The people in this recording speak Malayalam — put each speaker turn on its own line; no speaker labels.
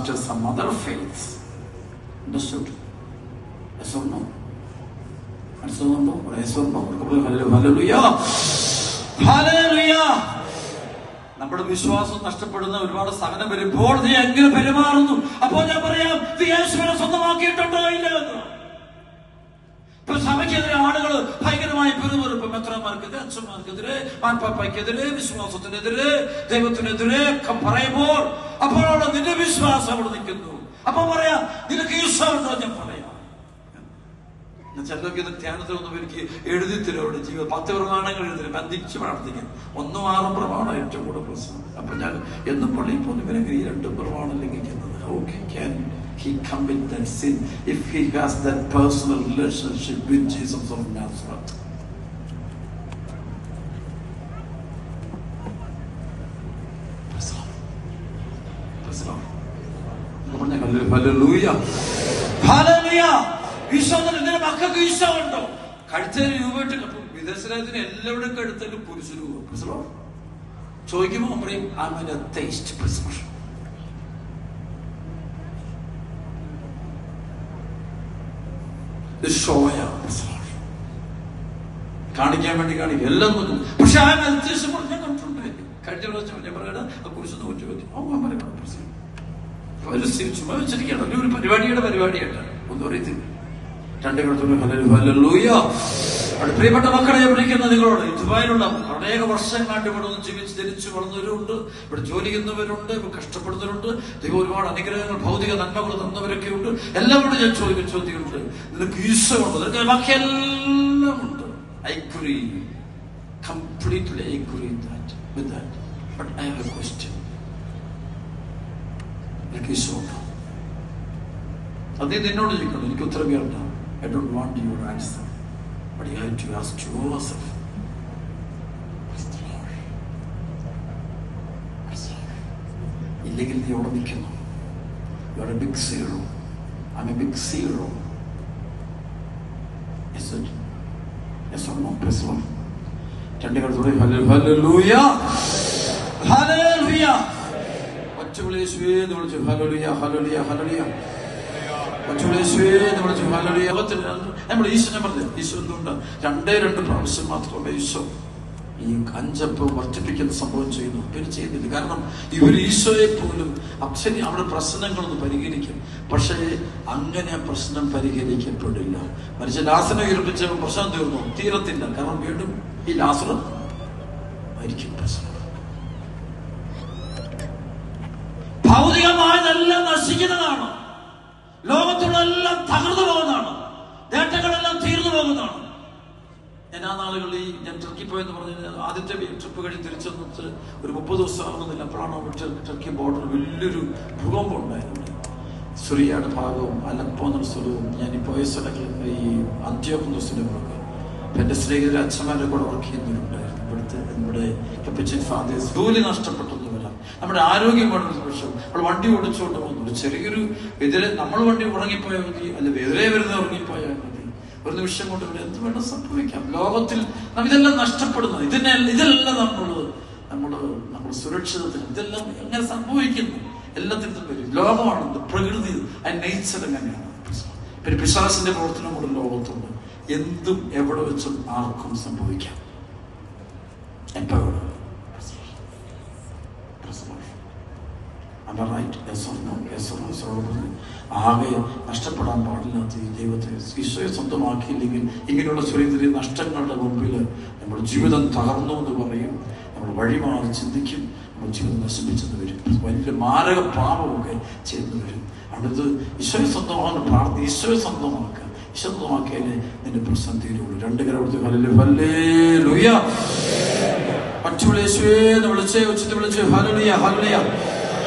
after some other faiths. Understood? Yes or no? മനസ്സിലാവുന്നുണ്ടോ? Yes or no? Hallelujah, hallelujah. നമ്മുടെ വിശ്വാസം നഷ്ടപ്പെടുന്ന ഒരുപാട് സഹനം വരുമ്പോൾ നീ എങ്ങനെ പെരുമാറുന്നു? അപ്പോൾ ഞാൻ പറയാം, നീ യേശുവിനെ സ്വന്തമാക്കിയിട്ടുണ്ടോ ഇല്ലെന്ന്. ഇപ്പൊ സഭയ്ക്കെതിരെ ആളുകൾ ഭയങ്കരമായി പെരുമാറും. മെത്രാന്മാർക്കെതിരെ, അച്ഛന്മാർക്കെതിരെ, മാർപ്പാപ്പയ്ക്കെതിരെ, വിശ്വാസത്തിനെതിരെ, ദൈവത്തിനെതിരെ ഒക്കെ പറയുമ്പോൾ അപ്പോഴാണ് നിന്റെ വിശ്വാസം അവിടെ നിൽക്കുന്നു. അപ്പൊ പറയാം, നിനക്ക് ഈശോ ഉണ്ടോ? ഞാൻ പറയാം, ചിലർക്ക് ഇത് ധ്യാനത്തിലൊന്നും എനിക്ക് എഴുതി തരുവിടെ ജീവിതം 10 പ്രമാണങ്ങൾ എഴുതി ബന്ധിച്ച് പ്രാർത്ഥിക്കാൻ 1 6 പ്രമാണം ഏറ്റവും കൂടുതൽ പ്രശ്നം. അപ്പൊ ഞാൻ എന്നും പള്ളിയിൽ പോകുന്ന ഇവരെങ്കിൽ ഈ 2 പ്രമാണം ലംഘിക്കുന്നത്. Okay, can he commit that sin if he has that personal relationship with Jesus of Nazareth? Hallelujah, hallelujah. Isho നിന്റെ മക്കൾക്ക് ഈശോ ഉണ്ടോ? കഴുത്തേൽ രൂപയിട്ട് വിദേശ രാജ്യത്തിന് എല്ലാവരുടെയും കഴുത്തേലും പുരുഷ രൂപം ചോദിക്കുമ്പോൾ പറയും കാണിക്കാൻ വേണ്ടി കാണിക്കും എല്ലാം നോക്കും. പക്ഷെ ആ മെഡിറ്റേഷൻ ഞാൻ കണ്ടിട്ടുണ്ട്. കഴിഞ്ഞ പ്രാവശ്യം ഞാൻ പറയണ കുറിച്ച് നോക്കി ചുമ്മാ വെച്ചിരിക്കുകയാണ്. ഒരു പരിപാടിയായിട്ടാണ്, ഒന്നും അറിയത്തില്ല. പ്രിയപ്പെട്ട മക്കളെ, ഞാൻ വിളിക്കുന്ന നിങ്ങളോട്, ദുബായിലുള്ള അനേക വർഷങ്ങളായിട്ട് ഇവിടെ ഒന്ന് ജീവിച്ച് ജനിച്ചു വളർന്നവരുണ്ട്, ഇവിടെ ജോലി ചെയ്യുന്നവരുണ്ട്, ഇവിടെ കഷ്ടപ്പെടുന്നവരുണ്ട്. ദൈവം ഒരുപാട് അനുഗ്രഹങ്ങൾ, ഭൗതിക നന്മകൾ തന്നവരൊക്കെ ഉണ്ട്. എല്ലാവരോടും ഞാൻ ചോദിക്കുന്ന ചോദ്യമുണ്ട്, നിനക്ക് ഈശോ ഉണ്ട്? നിനക്ക് ബാക്കിയെല്ലാം ഉണ്ട്. I agree, completely agree with that. But I have a question. നിനക്ക് ഈശോ ഉണ്ടോ? അത് നിന്നോട് ചോദിക്കണം, എനിക്ക് ഉത്തരം കേൾക്കാം. I don't want you to answer, but you have to ask yourself. ഇല്ലെങ്കിൽ നീ അവിടെ നിൽക്കുന്നു. You are a big zero. I'm a big zero. Is it? Yes or no? Praise the Lord. രണ്ടുപേരുടെ ഹല്ലേലൂയ, ഹല്ലേലൂയ. ഒറ്റവിളി യേശുവേ എന്ന് വിളിച്ചു. Hallelujah, hallelujah, hallelujah. നമ്മൾ ഈശോനെ പറഞ്ഞു, ഈശോ എന്തുകൊണ്ട് 2 പ്രാവശ്യം മാത്രമേ ഈശോ ഈ 5 വർദ്ധിപ്പിക്കുന്ന സംഭവം ചെയ്യുന്നു, പിന്നെ ചെയ്യുന്നില്ല. കാരണം ഇവർ ഈശോയെ പോലും ശരി അവിടെ പ്രശ്നങ്ങളൊന്നും പരിഹരിക്കും, പക്ഷേ അങ്ങനെ പ്രശ്നം പരിഹരിക്കപ്പെടില്ല. മനുഷ്യ ലാസറിനെ ഉയർപ്പിച്ച പ്രശ്നം തീർന്നു, തീരത്തില്ല. കാരണം വീണ്ടും ഈ ലാസർ മരിക്കും. പ്രശ്നം ഭൗതികമായതെല്ലാം നശിക്കുന്നതാണ്, ലോകത്തുള്ള എല്ലാം തകർന്നു പോകുന്നതാണ്, നേട്ടങ്ങളെല്ലാം തീർന്നു പോകുന്നതാണ്. ഞാൻ ആ നാളുകളിൽ ഞാൻ ടർക്കി പോയെന്ന് പറഞ്ഞ ആദ്യത്തെ ട്രിപ്പ് കഴിഞ്ഞ് തിരിച്ചു വന്നിട്ട് ഒരു 30 ദിവസം ആകുന്നില്ല. അപ്പോഴാണ് ടർക്കി ബോർഡർ വലിയൊരു ഭൂകമ്പം ഉണ്ടായിരുന്നു. സിറിയയുടെ ഭാഗവും അലപ്പോ എന്ന സ്ഥലവും ഞാൻ ഈ പോയ സ്ഥലങ്ങളിൽ ഈ അന്ത്യോക്ക് എന്ന സ്ഥലങ്ങളൊക്കെ എൻ്റെ സ്നേഹിതരെ അച്ഛന്മാരെ കൂടെ വർക്ക് ചെയ്യുന്നവരുണ്ടായിരുന്നു. ഇവിടുത്തെ നമ്മുടെ കപ്പച്ചൻ ഫാദേഴ്സ് ജോലി നഷ്ടപ്പെട്ടൊന്നുമില്ല. നമ്മുടെ ആരോഗ്യം വളരെ പ്രശ്നം. നമ്മൾ വണ്ടി ഓടിച്ചുകൊണ്ട് പോകുന്നുണ്ട്. ചെറിയൊരു എതിരെ നമ്മൾ വണ്ടി ഉറങ്ങിപ്പോയാൽ മതി, അല്ല എതിരെ വരുന്ന ഉറങ്ങിപ്പോയാൽ മതി. ഒരു നിമിഷം കൊണ്ട് ഇവിടെ എന്ത് വേണം സംഭവിക്കാം. ലോകത്തിൽ നാം ഇതെല്ലാം നഷ്ടപ്പെടുന്നത്, ഇതെല്ലാം നമ്മൾ സുരക്ഷിതത്തിന് ഇതെല്ലാം എങ്ങനെ സംഭവിക്കുന്നു? എല്ലാത്തിനും വരും. ലോകമാണ്, പ്രകൃതി, നേച്ചർ എങ്ങനെയാണ്. പിന്നെ പിശാചിന്റെ പ്രവർത്തനം കൂടെ ലോകത്തുണ്ട്. എന്തും എവിടെ വെച്ചും ആർക്കും സംഭവിക്കാം. എപ്പോഴും ആകെ നഷ്ടപ്പെടാൻ പാടില്ലാത്ത ഈ ദൈവത്തെ ഈശോയെ സ്വന്തമാക്കിയില്ലെങ്കിൽ ഇങ്ങനെയുള്ള ചെറിയ ചെറിയ നഷ്ടങ്ങളുടെ മുമ്പിൽ നമ്മുടെ ജീവിതം തകർന്നു എന്ന് പറയും. നമ്മൾ വഴിമാറി ചിന്തിക്കും, നമ്മുടെ ജീവിതം നശിപ്പിച്ചെന്ന് വരും. വലിയ മാരക പാപമൊക്കെ ചെയ്തു വരും. അടുത്ത് ഈശോയെ സ്വന്തമാണ് പ്രാർത്ഥന. ഈശോയെ സ്വന്തമാക്കുക. ഈശോ സ്വന്തമാക്കിയാലേ നിന്റെ പ്രശ്നം തീരുള്ളൂ. 2 കരം കൊടുത്ത് ഹല്ലേലൂയ. പറ്റുള്ള യേശുവേ എന്ന് വിളിച്ചേ, ഉച്ചത്തിൽ വിളിച്ച് ഹല്ലേലൂയ, ഹല്ലേലൂയ.